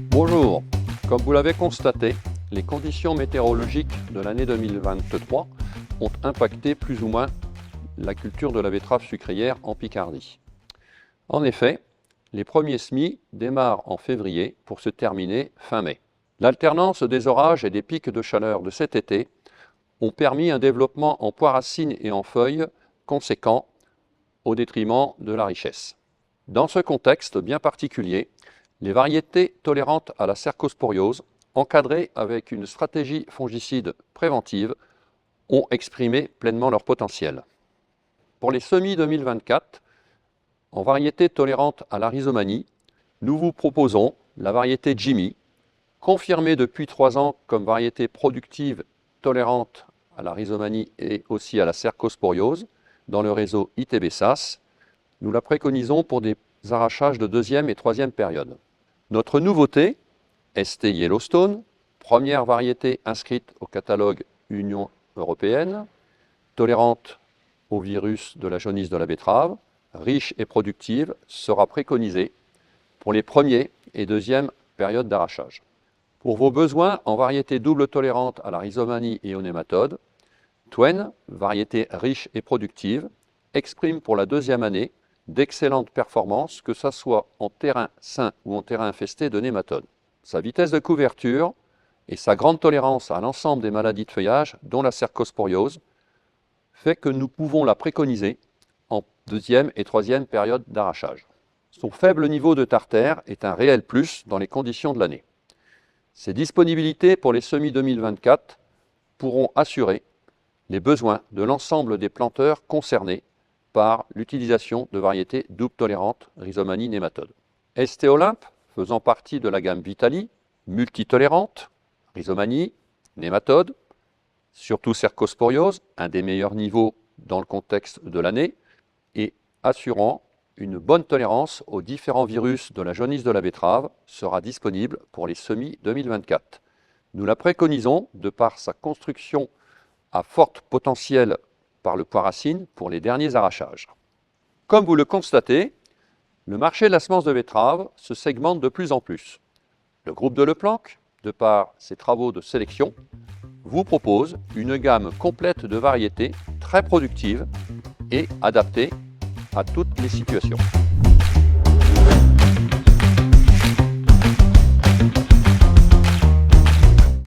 Bonjour, comme vous l'avez constaté, les conditions météorologiques de l'année 2023 ont impacté plus ou moins la culture de la betterave sucrière en Picardie. En effet, les premiers semis démarrent en février pour se terminer fin mai. L'alternance des orages et des pics de chaleur de cet été ont permis un développement en pois racines et en feuilles conséquent au détriment de la richesse. Dans ce contexte bien particulier, les variétés tolérantes à la cercosporiose, encadrées avec une stratégie fongicide préventive, ont exprimé pleinement leur potentiel. Pour les semis 2024, en variété tolérante à la rhizomanie, nous vous proposons la variété Jimmy, confirmée depuis 3 ans comme variété productive tolérante à la rhizomanie et aussi à la cercosporiose dans le réseau ITB-SAS. Nous la préconisons pour des arrachages de 2e et 3e période. Notre nouveauté, ST Yellowstone, première variété inscrite au catalogue Union européenne, tolérante au virus de la jaunisse de la betterave, riche et productive, sera préconisée pour les 1er et 2e périodes d'arrachage. Pour vos besoins en variété double tolérante à la rhizomanie et aux nématodes, Twen, variété riche et productive, exprime pour la 2e année d'excellentes performances, que ce soit en terrain sain ou en terrain infesté de nématodes. Sa vitesse de couverture et sa grande tolérance à l'ensemble des maladies de feuillage, dont la cercosporiose, fait que nous pouvons la préconiser en 2e et 3e période d'arrachage. Son faible niveau de tartère est un réel plus dans les conditions de l'année. Ses disponibilités pour les semis 2024 pourront assurer les besoins de l'ensemble des planteurs concernés par l'utilisation de variétés double tolérantes rhizomanie nématode. ST Olympe, faisant partie de la gamme Vitali, multitolérante, rhizomanie, nématode, surtout cercosporiose, un des meilleurs niveaux dans le contexte de l'année, et assurant une bonne tolérance aux différents virus de la jaunisse de la betterave, sera disponible pour les semis 2024. Nous la préconisons de par sa construction à fort potentiel par le pois racine pour les derniers arrachages. Comme vous le constatez, le marché de la semence de betterave se segmente de plus en plus. Le groupe de Leplanck, de par ses travaux de sélection, vous propose une gamme complète de variétés très productives et adaptées à toutes les situations.